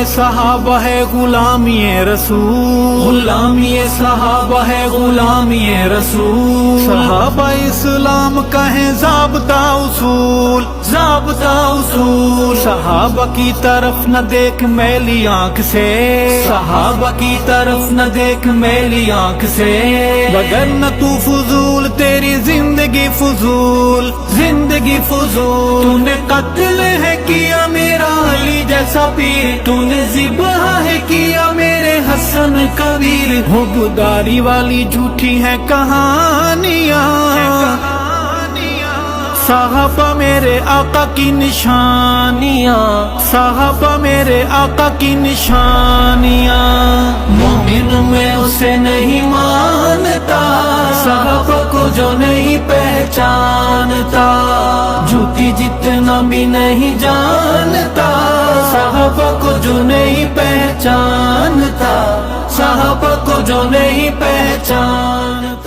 صحابہ ہے غلامی رسول، غلامی صحابہ ہے غلامی رسول، صحابہ اسلام کا ہے ضابطہ اصول، ضابطہ اصول، صحابہ کی طرف نہ دیکھ میلی آنکھ سے، صحابہ کی طرف نہ دیکھ میلی آنکھ سے، وگرنہ تو فضول، تیری زندگی فضول، زندگی فضول، تو نے قتل ہے کیا میرا علی جیسا پیر، تو نے ذبح ہے کیا میرے حسن کبیر، حبداری والی جھوٹی ہے کہانیاں، صحابہ میرے آقا کی نشانیاں، صحابہ میرے آقا کی نشانیاں، مومن میں اسے نہیں مانتا، صحابہ کو جو نہیں پہچانتا، جھوٹی جتنا بھی نہیں جانتا، صحابہ کو جو نہیں پہچانتا، صحابہ کو جو نہیں پہچانتا۔